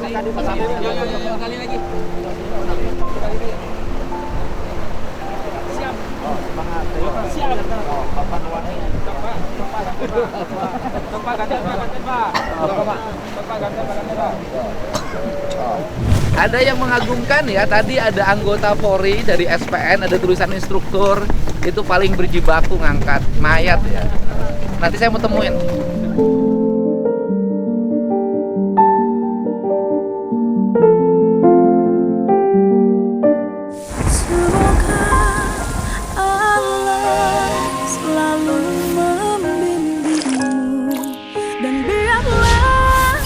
Kali lagi. Siap. Siap. Ada yang mengagumkan ya, tadi ada anggota Polri dari SPN, ada tulisan instruktur, itu paling berjibaku ngangkat mayat ya. Nanti saya mau temuin. Semoga Allah selalu membimbingmu dan biarlah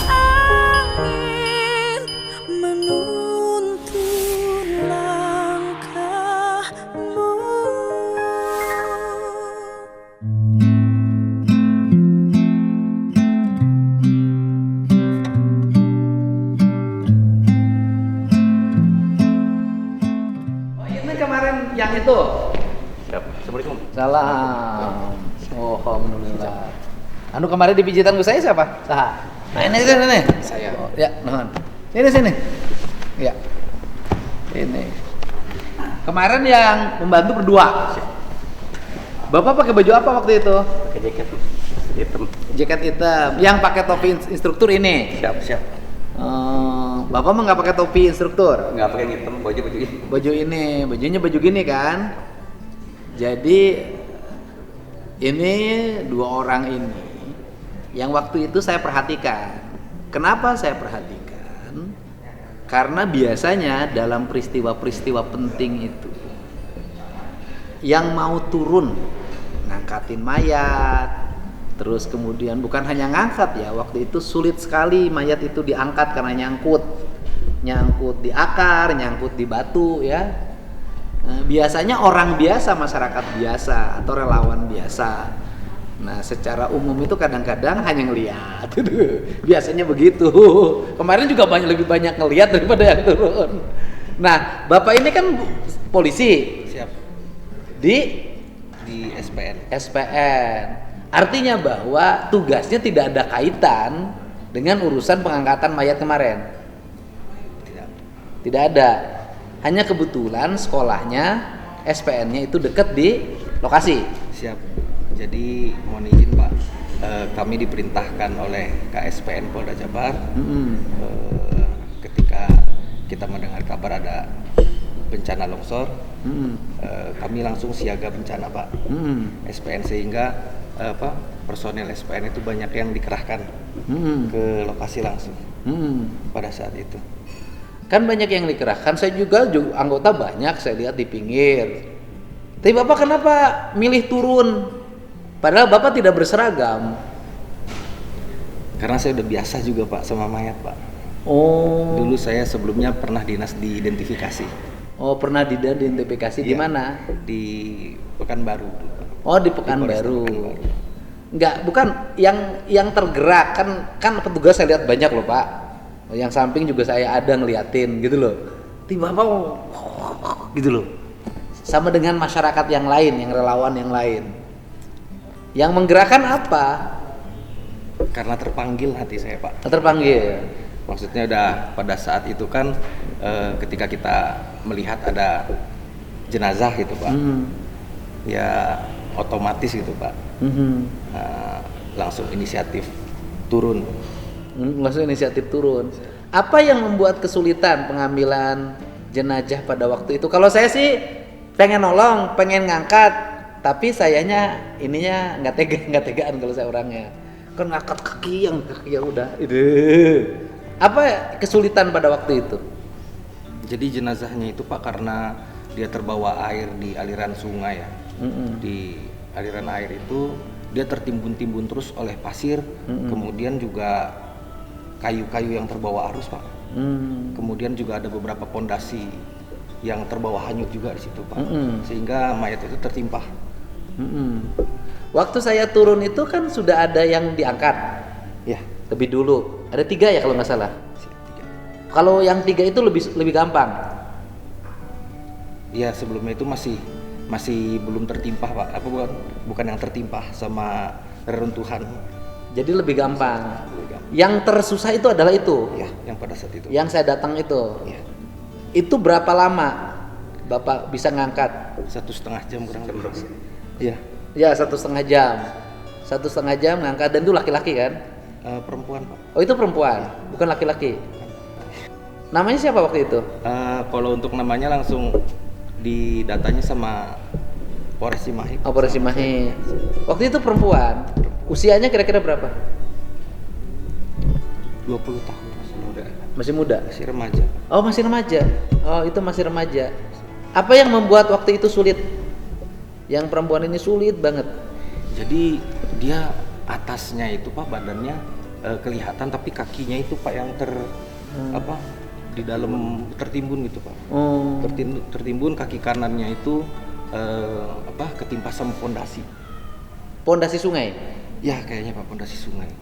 angin menuntun langkahmu. Oh ini kemarin yang itu. Siap. Assalamualaikum. Salam. Oh, alhamdulillah. Anu kemarin di pijitan saya siapa? Saha. Nah ini. Saya. Oh, ya, nuhun. Sini. Ya. Ini. Kemarin yang membantu berdua. Bapak pakai baju apa waktu itu? Pakai jaket hitam. Jaket hitam. Yang pakai topi instruktur ini. Siap. Bapak mah nggak pakai topi instruktur. Nggak pakai hitam, baju ini. Baju ini, bajunya baju gini kan. Jadi ini dua orang ini yang waktu itu saya perhatikan. Kenapa saya perhatikan? Karena biasanya dalam peristiwa-peristiwa penting itu yang mau turun ngangkatin mayat, terus kemudian bukan hanya ngangkat ya, waktu itu sulit sekali mayat itu diangkat karena nyangkut di akar, nyangkut di batu ya. Biasanya orang biasa, masyarakat biasa atau relawan biasa. Nah, secara umum itu kadang-kadang hanya ngelihat. Biasanya begitu. Kemarin juga lebih banyak ngelihat daripada yang turun. Nah, Bapak ini kan polisi. Siap. Di SPN. Artinya bahwa tugasnya tidak ada kaitan dengan urusan pengangkatan mayat kemarin. Tidak ada. Hanya kebetulan sekolahnya SPN-nya itu dekat di lokasi. Siap. Jadi mohon izin Pak, kami diperintahkan oleh KSPN Polda Jabar ketika kita mendengar kabar ada bencana longsor, kami langsung siaga bencana Pak. SPN sehingga personel SPN itu banyak yang dikerahkan ke lokasi langsung pada saat itu. Kan banyak yang dikerahkan, saya juga anggota banyak saya lihat di pinggir. Tapi Bapak kenapa milih turun? Padahal Bapak tidak berseragam. Karena saya udah biasa juga Pak sama mayat Pak. Oh. Dulu saya sebelumnya pernah dinas diidentifikasi. Oh, pernah diidentifikasi di mana? Di Pekanbaru. Oh, di Pekanbaru. Enggak, bukan yang tergerak kan petugas saya lihat banyak loh Pak. Yang samping juga saya ada ngeliatin gitu loh. Tiba-tiba gitu loh. Sama dengan masyarakat yang lain, yang relawan yang lain. Yang menggerakkan apa? Karena terpanggil hati saya Pak. Terpanggil. Maksudnya udah pada saat itu kan ketika kita melihat ada jenazah gitu Pak. Ya otomatis gitu Pak. Langsung inisiatif turun. Langsung inisiatif turun. Apa yang membuat kesulitan pengambilan jenazah pada waktu itu? Kalau saya sih pengen nolong, pengen ngangkat, tapi sayanya ininya nggak tegaan kalau saya orangnya. Kan ngangkat kaki yang udah. Apa kesulitan pada waktu itu? Jadi jenazahnya itu Pak karena dia terbawa air di aliran sungai ya. Di aliran air itu dia tertimbun-timbun terus oleh pasir, kemudian juga kayu-kayu yang terbawa arus Pak. Kemudian juga ada beberapa pondasi yang terbawa hanyut juga di situ Pak. Sehingga mayat itu tertimpah. Waktu saya turun itu kan sudah ada yang diangkat. Ya. Lebih dulu. Ada 3 ya kalau nggak salah. 3. Kalau yang 3 itu lebih gampang. Ya sebelumnya itu masih belum tertimpah Pak. Bukan yang tertimpah sama reruntuhan. Jadi lebih gampang. Lebih gampang. Yang tersusah itu adalah itu. Ya, yang pada saat itu. Yang saya datang itu. Ya. Itu berapa lama Bapak bisa ngangkat? 1,5 jam kurang lebih. Iya. Ya 1,5 jam. 1,5 jam ngangkat, dan itu laki-laki kan? Perempuan Pak. Oh itu perempuan, bukan laki-laki. Namanya siapa waktu itu? Kalau untuk namanya langsung di datanya sama Polres Cimahi. Oh Polres Cimahi. Waktu itu perempuan. Usianya kira-kira berapa? 20 tahun masih muda. Masih muda? Masih remaja. Oh masih remaja. Oh itu masih remaja. Apa yang membuat waktu itu sulit? Yang perempuan ini sulit banget. Jadi dia atasnya itu Pak badannya kelihatan, tapi kakinya itu Pak yang di dalam tertimbun gitu Pak. Tertimbun, kaki kanannya itu ketimpa sama pondasi. Pondasi sungai. Ya kayaknya Pak, pondasi sungai.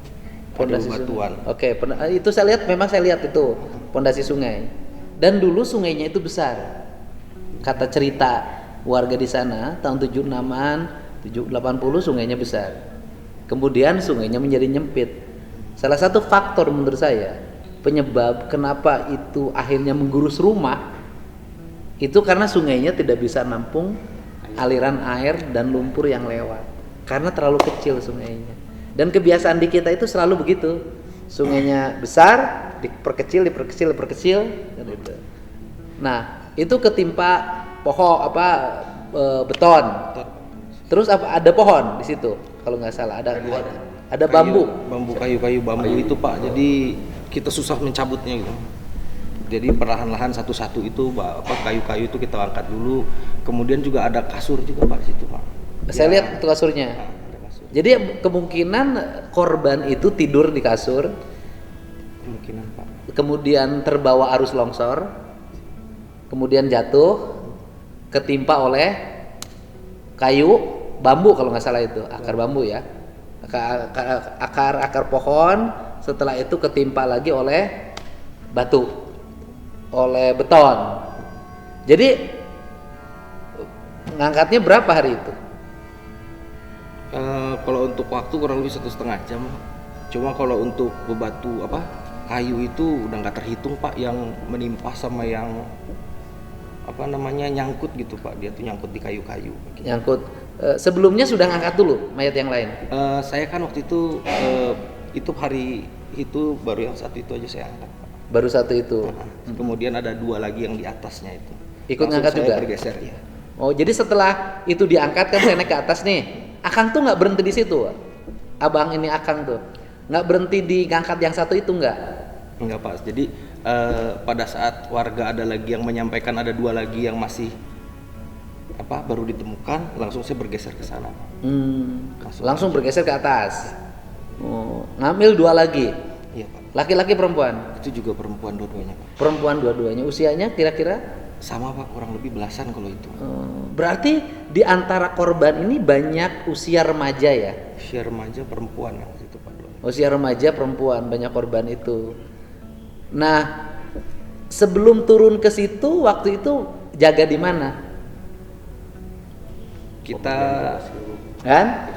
Pondasi Ada batuan. Oke, itu saya lihat, memang saya lihat itu pondasi sungai. Dan dulu sungainya itu besar. Kata cerita warga di sana tahun 76-an, 80 sungainya besar. Kemudian sungainya menjadi nyempit. Salah satu faktor menurut saya penyebab kenapa itu akhirnya menggurus rumah itu karena sungainya tidak bisa nampung aliran air dan lumpur yang lewat karena terlalu kecil sungainya. Dan kebiasaan di kita itu selalu begitu, sungainya besar diperkecil kan itu. Nah itu ketimpa pohon beton, terus ada pohon di situ kalau nggak salah, ada bambu kayu itu Pak. Jadi kita susah mencabutnya gitu. Jadi perlahan-lahan satu-satu itu kayu-kayu itu kita angkat dulu. Kemudian juga ada kasur juga Pak di situ Pak. Saya lihat itu kasurnya. Ada kasur. Jadi kemungkinan korban itu tidur di kasur. Kemungkinan Pak. Kemudian terbawa arus longsor. Kemudian jatuh, ketimpa oleh kayu, bambu kalau nggak salah itu, akar bambu ya. Akar pohon. Setelah itu ketimpa lagi oleh batu, oleh beton. Jadi ngangkatnya berapa hari itu? Kalau untuk waktu kurang lebih 1,5 jam. Cuma kalau untuk bebatu kayu itu udah nggak terhitung Pak, yang menimpa sama yang nyangkut gitu Pak. Dia tuh nyangkut di kayu-kayu. Gitu. Nyangkut. Sebelumnya sudah ngangkat dulu mayat yang lain? Saya kan waktu itu hari itu baru yang satu itu aja saya angkat. Baru satu itu. Kemudian ada 2 lagi yang di atasnya itu. Ikut langsung ngangkat saya juga? Bergeser ya. Oh jadi setelah itu diangkat kan saya naik ke atas nih. Akang tuh nggak berhenti di situ. Abang ini Akang tuh nggak berhenti di ngangkat yang satu itu nggak? Enggak Pak. Jadi pada saat warga ada lagi yang menyampaikan ada 2 lagi yang masih baru ditemukan, langsung saya bergeser ke sana. Langsung bergeser ke atas. Oh, ngambil 2 lagi. Iya Pak. Laki-laki perempuan? Itu juga perempuan dua-duanya Pak. Perempuan dua-duanya. Usianya kira-kira? Sama Pak, kurang lebih belasan kalau itu. Berarti di antara korban ini banyak usia remaja ya? Usia remaja perempuan yang itu Pak. Usia remaja perempuan, banyak korban itu. Nah, sebelum turun ke situ waktu itu jaga di mana? Kita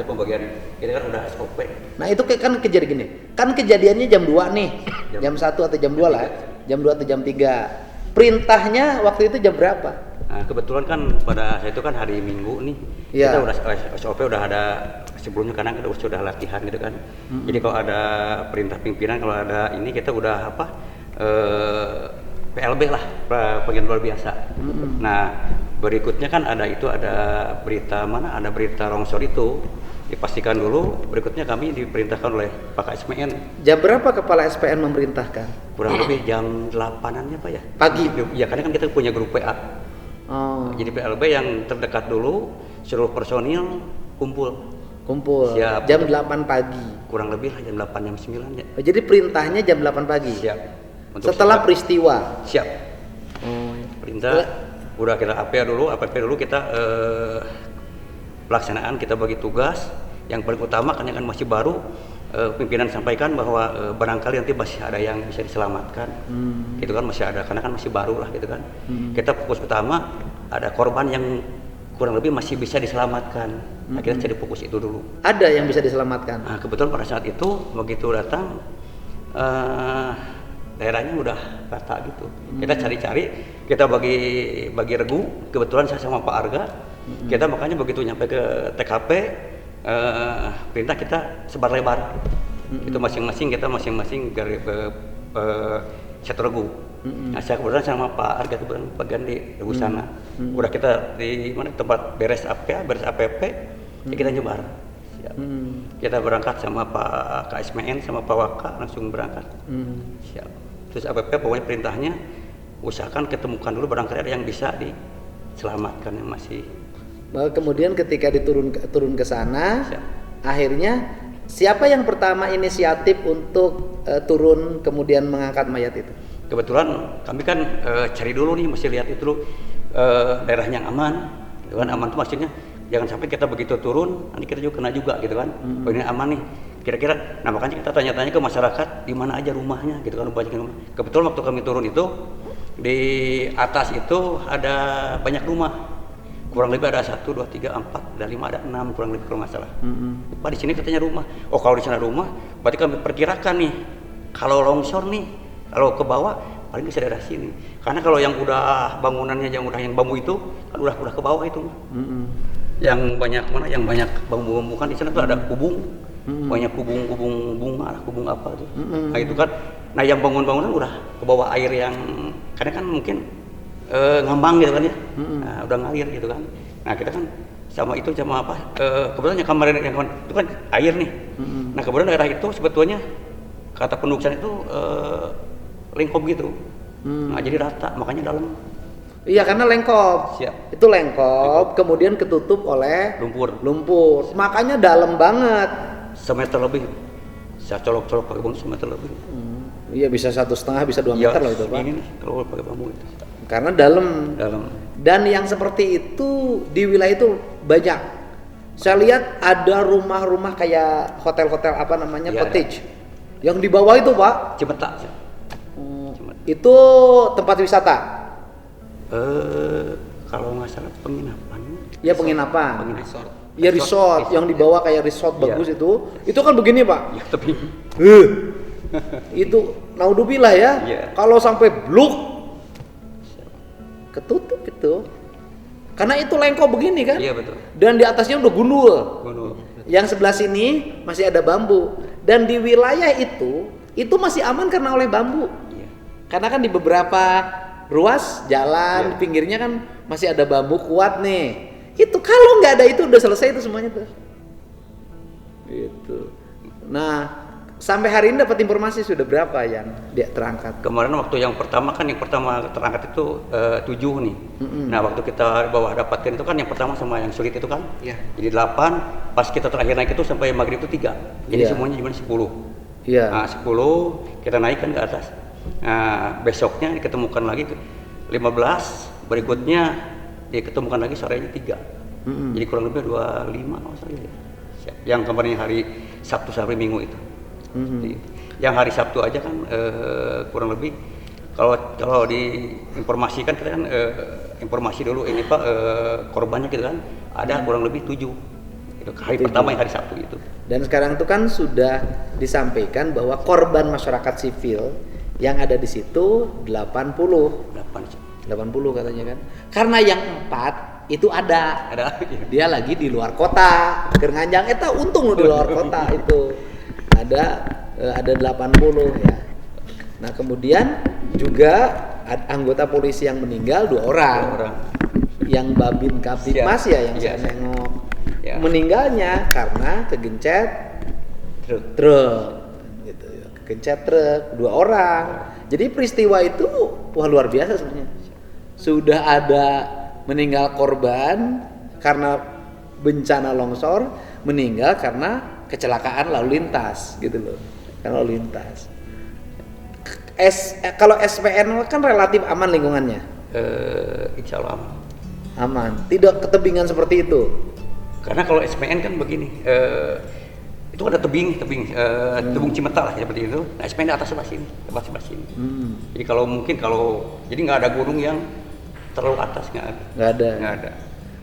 pembagian ini kan udah SOP. Nah itu kan kejadian gini, kan kejadiannya jam 2 nih, jam 1 atau jam 2 lah, jam 2 atau jam 3. Perintahnya waktu itu jam berapa? Nah, kebetulan kan pada saya itu kan hari Minggu nih, Ya. kita udah SOP udah ada sebelumnya, karena kita sudah latihan gitu kan. Jadi kalau ada perintah pimpinan, kalau ada ini kita udah PLB lah, pengen luar biasa. Nah berikutnya kan ada berita ada berita longsor itu dipastikan dulu. Berikutnya kami diperintahkan oleh Pak SPN. Jam berapa kepala SPN memerintahkan? Kurang lebih jam 8-an ya Pak ya? Pagi? Ya karena kan kita punya grup PA. Oh. Jadi PLB yang terdekat dulu, seluruh personil kumpul. Siap. Jam 8 pagi. Kurang lebih lah jam 8, jam 9 ya. Jadi perintahnya jam 8 pagi? Siap. Setelah peristiwa? Siap. Perintah udah kita APP dulu kita pelaksanaan, kita bagi tugas. Yang paling utama kan masih baru, pimpinan sampaikan bahwa barangkali nanti masih ada yang bisa diselamatkan. Gitu kan, masih ada, karena kan masih baru lah gitu kan. Kita fokus utama ada korban yang kurang lebih masih bisa diselamatkan. Nah, kita cari fokus itu dulu. Ada yang bisa diselamatkan. Nah, kebetulan pada saat itu begitu datang daerahnya udah rata gitu. Kita cari-cari, kita bagi regu. Kebetulan saya sama Pak Arga, kita makanya begitu nyampe ke TKP, perintah kita sebar lebar. Itu masing-masing dari satu regu. Nah, saya kebetulan sama Pak Arga kebetulan bagian di regu sana. Udah kita di mana tempat beres APP, ya kita nyebar. Siap. Kita berangkat sama Pak KSMN sama Pak Waka langsung berangkat. Siap. Terus APP pokoknya perintahnya usahakan ketemukan dulu barangkali ada yang bisa diselamatkan yang masih. Kemudian ketika turun ke sana, Siap. akhirnya siapa yang pertama inisiatif untuk turun kemudian mengangkat mayat itu? Kebetulan kami kan cari dulu nih, mesti lihat itu dulu daerahnya yang aman. Gitu kan, aman itu maksudnya jangan sampai kita begitu turun nanti kita juga kena juga gitu kan. Oh, ini aman nih. Kira-kira, nah makanya kita tanya-tanya ke masyarakat di mana aja rumahnya gitu kan, rumah. Kebetulan waktu kami turun itu di atas itu ada banyak rumah. Kurang lebih ada 1, 2, 3, 4, ada 5, ada 6 kurang lebih kalau nggak salah. Pak di sini katanya rumah. Oh kalau di sana rumah, berarti kami perkirakan nih kalau longsor nih, kalau ke bawah paling bisa daerah sini. Karena kalau yang udah bangunannya yang bambu itu kan udah ke bawah itu. Yang banyak mana? Yang banyak bambu kan di sana tuh ada kubung. Banyak kubung bunga, kubung apa tuh. Nah itu kan, nah yang bangunan udah ke bawah air yang karena kan mungkin ngambang gitu kan ya. Nah, udah ngalir gitu kan. Nah kita kan sama apa? Kebetulan yang kamar itu kan air nih. Nah kemudian daerah itu sebetulnya kata penduduk sana itu lengkop gitu. Nah jadi rata, makanya dalam. Iya karena lengkop. Siap. Itu lengkop, kemudian ketutup oleh lumpur. Makanya dalam banget. Semeter lebih. Saya colok-colok pakai bambu semeter lebih. Iya bisa 1,5 bisa 2 meter loh itu Pak. Ini nih, kalau pakai bambu itu. Karena dalam. Dan yang seperti itu di wilayah itu banyak. Saya lihat ada rumah-rumah kayak hotel-hotel apa namanya, ya, cottage. Yang di bawah itu Pak. Cimeta. Itu tempat wisata. Kalau nggak salah penginapan. Ya penginapan. Resort. Ya resort yang dibawa kayak resort bagus itu. Itu kan begini Pak. Ya tapi. Itu naudzubillah ya. Kalau sampai bluk ketutup itu. Karena itu lengkop begini kan? Iya betul. Dan di atasnya udah gundul. Yang sebelah sini masih ada bambu. Dan di wilayah itu masih aman karena oleh bambu. Iya. Karena kan di beberapa ruas jalan, pinggirnya kan masih ada bambu kuat nih. Itu kalau nggak ada itu udah selesai itu semuanya tuh. Gitu. Nah, sampai hari ini dapat informasi sudah berapa yang dia terangkat? Kemarin waktu yang pertama terangkat itu 7 nih. Nah waktu kita bawah dapatkan itu kan yang pertama sama yang sulit itu kan. Jadi 8. Pas kita terakhir naik itu sampai maghrib itu 3. Jadi semuanya cuma 10. Nah 10 kita naikkan ke atas. Nah besoknya diketemukan lagi 15. Berikutnya diketemukan lagi sorenya 3. Jadi kurang lebih 25 yang kemarin hari Sabtu sampai Minggu itu. Yang hari Sabtu aja kan kurang lebih kalau diinformasikan kita kan informasi dulu ini Pak korbannya gitu kan ada kurang lebih 7 itu hari pertama yang hari Sabtu itu. Dan sekarang itu kan sudah disampaikan bahwa korban masyarakat sipil yang ada di situ 80 katanya kan. Karena yang 4 itu ada. Dia lagi di luar kota. Kerenganjang eta untung lo di luar kota itu. Ada 80 ya. Nah kemudian juga anggota polisi yang meninggal 2 orang. Yang Babin Kaptipmas ya yang saya nengok. Meninggalnya karena kegencet truk. Gitu ya. Kegencet truk 2 orang. Jadi peristiwa itu wah luar biasa sebenarnya. Sudah ada meninggal korban karena bencana longsor, meninggal karena kecelakaan lalu lintas gitu loh. Karena lalu lintas. Kalau SPN kan relatif aman lingkungannya. Insya Allah aman. Tidak ketebingan seperti itu. Karena kalau SPN kan begini, itu ada tebing Cimeta lah seperti itu. Nah, SPN di atas sebelah sini. Jadi kalau jadi nggak ada gunung yang terlalu atas, nggak ada.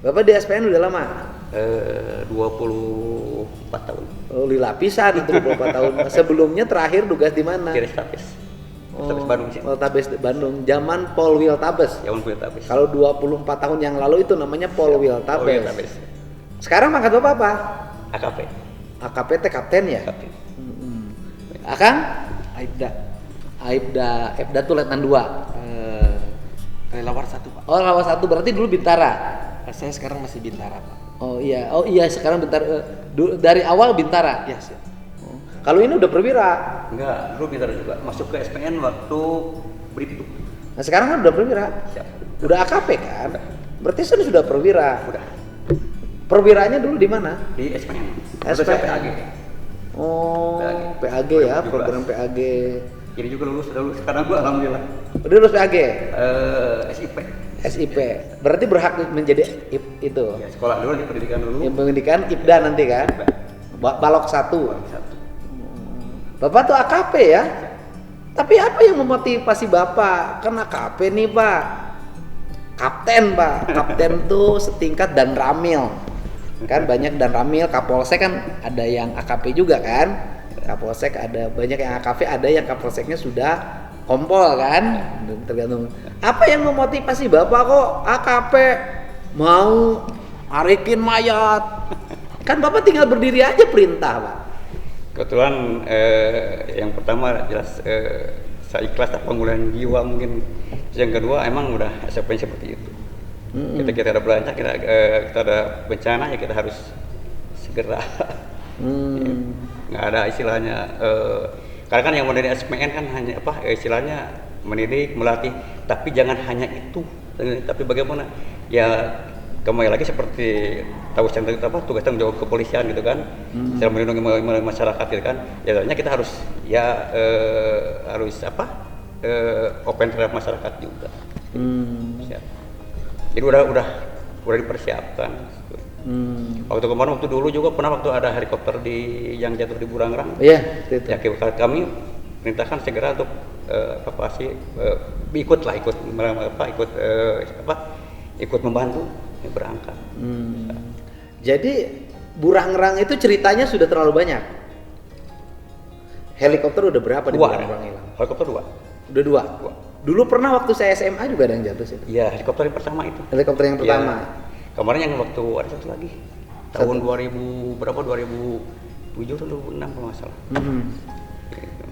Bapak di SPN udah lama? 24 tahun. Oh, lila pisan itu 24 tahun. Sebelumnya terakhir tugas di mana? Di Restabes. Restabes Bandung sih. Tabes Bandung. Zaman Polwil Tabes. Zaman Tabes. Kalau 24 tahun yang lalu itu namanya Polwil Polwil Tabes. Tabes. Sekarang pangkat Bapak apa? AKP. AKP teh kapten ya? AKP. Akang? Aibda tuh letnan 2. Relawar 1 Pak. Oh, lawas 1 berarti dulu Bintara. Saya sekarang masih Bintara Pak. Oh iya sekarang Bintara. Dari awal Bintara. Iya siap. Kalau ini udah perwira. Enggak, dulu Bintara juga. Masuk ke SPN waktu Bribtu. Nah sekarang kan udah perwira. Siap. Udah AKP kan? Berarti sudah perwira. Udah. Perwiranya dulu di mana? Di SPN. SPN. PAG. Oh, PAG ya, 2017. program PAG. Ini juga lulus sekarang gua alhamdulillah. Udah lulus PAG? SIP. SIP. Berarti berhak menjadi itu. Ya, sekolah dulu di pendidikan dulu. Yang pendidikan IPDA nanti kan? Balok 1. Satu. Bapak tuh AKP ya? Tapi apa yang memotivasi Bapak? Kan AKP nih Pak. Kapten Pak. Kapten tuh setingkat dan Ramil. Kan banyak dan Ramil, Kapolsek kan ada yang AKP juga kan? Kapolsek ada banyak yang AKP, ada yang Kapolseknya sudah kompol kan? Tergantung. Apa yang memotivasi Bapak kok AKP mau arikin mayat? Kan Bapak tinggal berdiri aja perintah Pak. Kebetulan yang pertama jelas saya ikhlas pengulangan jiwa mungkin. Yang kedua emang udah SOP seperti itu. Kita ada belanja, kita ada bencana ya kita harus segera. Nggak ada istilahnya. Karena kan yang mau dari SPN kan hanya apa istilahnya mendidik, melatih. Tapi jangan hanya itu. Tapi bagaimana? Ya kembali lagi seperti tahu tentang apa tugas tanggung jawab kepolisian gitu kan, secara melindungi masyarakat gitu kan. Ya artinya kita harus harus apa open terhadap masyarakat juga. Jadi udah dipersiapkan. Waktu dulu juga pernah waktu ada helikopter yang jatuh di Burangrang. Iya, itu. Ya kami perintahkan segera untuk evakuasi, ikut membantu berangkat. Jadi Burangrang itu ceritanya sudah terlalu banyak. Helikopter udah berapa di Burangrang hilang? Helikopter 2. Udah 2. Dulu pernah waktu saya SMA juga ada yang jatuh situ. Iya, helikopter yang pertama itu. Helikopter yang pertama. Ya. Kemarin yang waktu ada satu lagi. Tahun 2000 berapa? 2007 atau 2006 kalau nggak salah.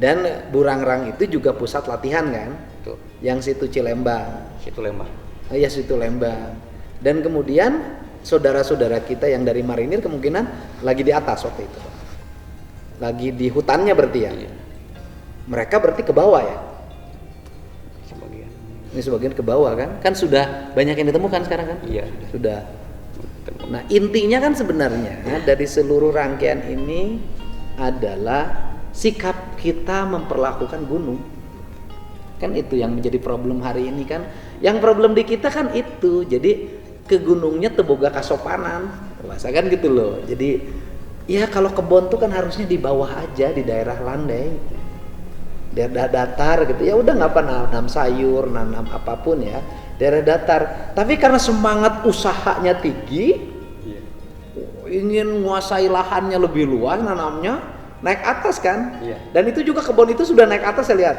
Dan Burangrang itu juga pusat latihan kan? Itu. Yang situ Cilembang. Situ Lembang. Oh iya, situ Lembang. Dan kemudian saudara-saudara kita yang dari marinir kemungkinan lagi di atas waktu itu. Lagi di hutannya berarti ya? Iya. Mereka berarti ke bawah ya? Sebagian. Ini sebagian ke bawah kan? Kan sudah banyak yang ditemukan sekarang kan? Iya. Sudah. Nah intinya kan sebenarnya dari seluruh rangkaian ini adalah sikap kita memperlakukan gunung. Kan itu yang menjadi problem hari ini kan. Yang problem di kita kan itu. Jadi ke gunungnya teboga kasopanan. Bahasa kan gitu loh. Jadi ya kalau kebon tuh kan harusnya di bawah aja, di daerah landai. Daerah datar gitu. Ya udah nggak apa nanam sayur, nanam apapun ya. Daerah datar. Tapi karena semangat usahanya tinggi, ingin menguasai lahannya lebih luas, nanamnya naik atas kan. Dan itu juga kebun itu sudah naik atas saya lihat.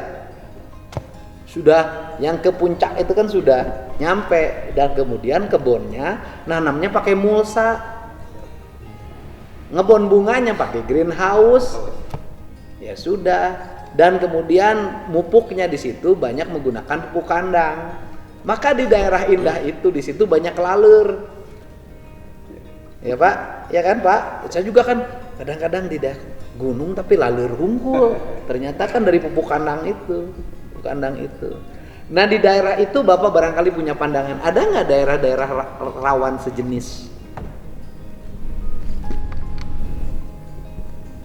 Sudah yang ke puncak itu kan sudah nyampe, dan kemudian kebunnya nanamnya pakai mulsa, ngebon bunganya pakai greenhouse, ya sudah, dan kemudian mupuknya di situ banyak menggunakan pupuk kandang. Maka di daerah indah itu di situ banyak lalur, ya Pak, ya kan Pak? Saya juga kan kadang-kadang di daerah gunung tapi lalur hungkul, ternyata kan dari pupuk kandang itu. Kandang itu. Nah di daerah itu Bapak barangkali punya pandangan, ada nggak daerah-daerah rawan sejenis?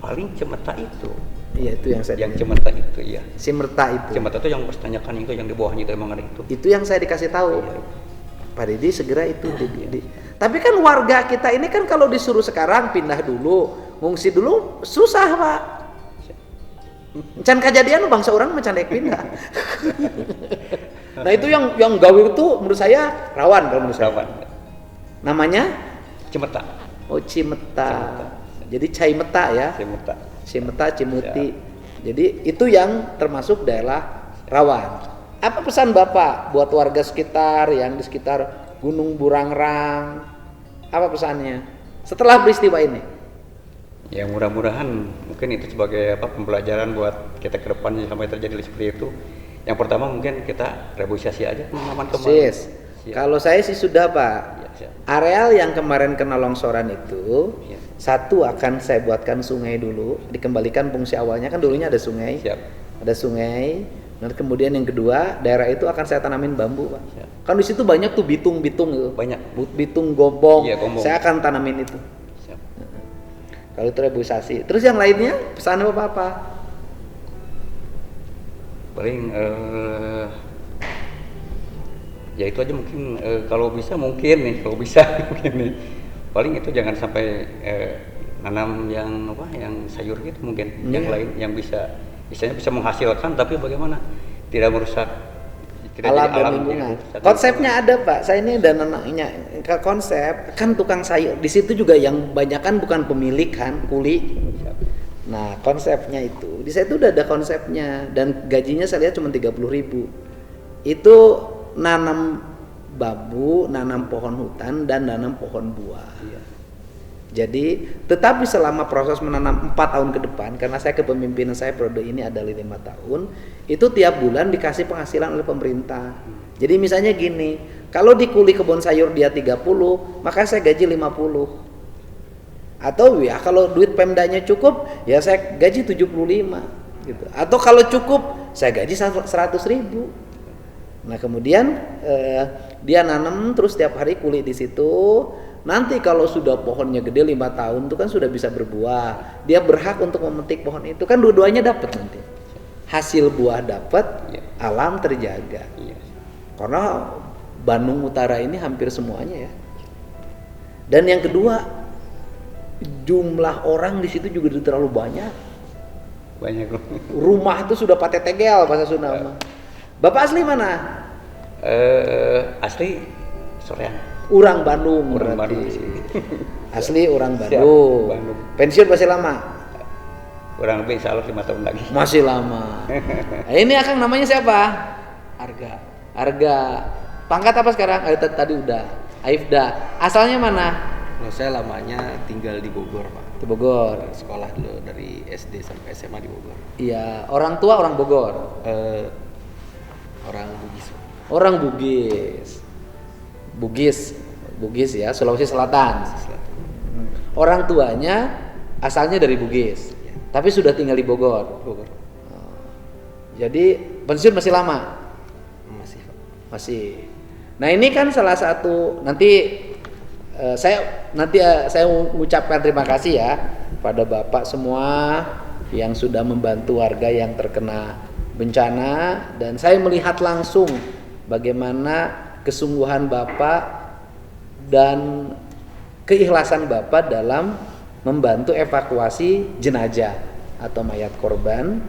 Paling Cemeta itu. Iya itu yang saya. Yang Cemeta itu ya. Simerta itu. Cemeta itu yang pertanyakan itu yang di bawahnya itu emang ada itu. Itu yang saya dikasih tahu. Iya. Pak Didi segera itu. Tapi kan warga kita ini kan kalau disuruh sekarang pindah dulu, ngungsi dulu susah Pak. Can kejadian bangsa orang macan naik pindah. Nah itu yang gawe itu menurut saya rawan kalau menurut saya. Rawan. Namanya? Cimeta. Oh, Cimeta. Jadi Cai Meta ya. Cimeta. Cimeta, Cimuti. Jadi itu yang termasuk daerah rawan. Apa pesan Bapak buat warga sekitar yang di sekitar Gunung Burangrang? Apa pesannya setelah peristiwa ini? Ya mudah-mudahan mungkin itu sebagai pembelajaran buat kita ke depannya sampai terjadi seperti itu. Yang pertama mungkin kita reboisasi aja pengalaman kemarin. Kalau saya sih sudah Pak. Ya, siap. Areal yang kemarin kena longsoran itu, Ya. satu akan saya buatkan sungai dulu, dikembalikan fungsi awalnya, kan dulunya ada sungai. Siap. Ada sungai. Dan kemudian yang kedua, daerah itu akan saya tanamin bambu Pak. Siap. Kan di situ banyak tuh bitung-bitung itu. Banyak. Bitung, gombong. Iya, gombong. Saya akan tanamin itu. Siap. Kalau itu reboisasi. Terus yang lainnya pesan apa? Paling ya itu aja mungkin kalau bisa mungkin mungkin nih paling itu jangan sampai nanam yang sayur gitu mungkin yang lain yang bisa menghasilkan tapi bagaimana tidak merusak Alam dan lingkungan. Konsepnya ada Pak. Saya ini udah nanamnya konsep kan tukang sayur. Di situ juga yang banyak kan bukan pemilik kan kuli. Nah konsepnya itu di saya itu udah ada konsepnya dan gajinya saya lihat cuma 30.000. Itu nanam bambu, nanam pohon hutan dan nanam pohon buah. Iya. Jadi tetapi selama proses menanam 4 tahun ke depan karena saya kepemimpinan saya periode ini adalah 5 tahun, itu tiap bulan dikasih penghasilan oleh pemerintah. Jadi misalnya gini, kalau di kuli kebun sayur dia 30, maka saya gaji 50. Atau ya kalau duit Pemdanya cukup ya saya gaji 75 gitu. Atau kalau cukup saya gaji 100.000. Nah kemudian dia nanam terus tiap hari kuli di situ. Nanti kalau sudah pohonnya gede 5 tahun itu kan sudah bisa berbuah. Dia berhak untuk memetik pohon itu kan dua-duanya dapat nanti. Hasil buah dapat, alam terjaga. Karena Bandung Utara ini hampir semuanya ya. Dan yang kedua, jumlah orang di situ juga terlalu banyak. Banyak loh. Rumah itu sudah patetegel bahasa Sunda. Bapak asli mana? Asli Soreang. Orang Bandung. Orang berarti. Bandung sih. Asli orang Siap, Bandung. Bandung. Pensiun masih lama? Kurang lebih insya Allah 5 tahun lagi. Masih lama. Nah, ini Akang namanya siapa? Arga. Pangkat apa sekarang? Tadi udah. Aifda. Asalnya mana? Kalau saya lamanya tinggal di Bogor Pak. Di Bogor. Sekolah dulu dari SD sampai SMA di Bogor. Iya. Orang tua orang Bogor. Orang Bugis. Orang Bugis ya, Sulawesi Selatan. Orang tuanya asalnya dari Bugis, tapi sudah tinggal di Bogor. Jadi pensiun masih lama? Masih Pak. Masih. Nah ini kan salah satu saya mengucapkan terima kasih ya pada Bapak semua yang sudah membantu warga yang terkena bencana dan saya melihat langsung bagaimana kesungguhan Bapak dan keikhlasan Bapak dalam membantu evakuasi jenazah atau mayat korban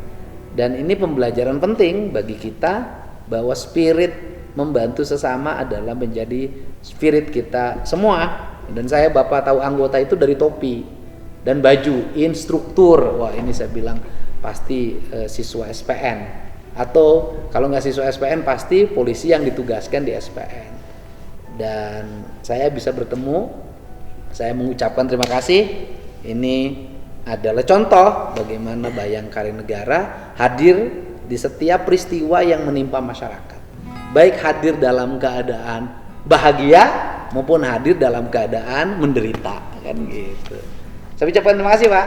dan ini pembelajaran penting bagi kita bahwa spirit membantu sesama adalah menjadi spirit kita semua dan saya Bapak tahu anggota itu dari topi dan baju, instruktur, wah ini saya bilang pasti siswa SPN atau kalau nggak siswa SPN pasti polisi yang ditugaskan di SPN dan saya bisa bertemu, saya mengucapkan terima kasih. Ini adalah contoh bagaimana Bayangkari Negara hadir di setiap peristiwa yang menimpa masyarakat, baik hadir dalam keadaan bahagia maupun hadir dalam keadaan menderita kan gitu. Saya ucapkan terima kasih Pak.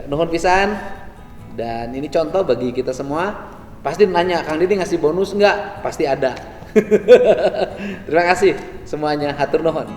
Nuhun pisan dan ini contoh bagi kita semua. Pasti nanya, Kang Didi ngasih bonus enggak? Pasti ada. Terima kasih semuanya, hatur nuhun.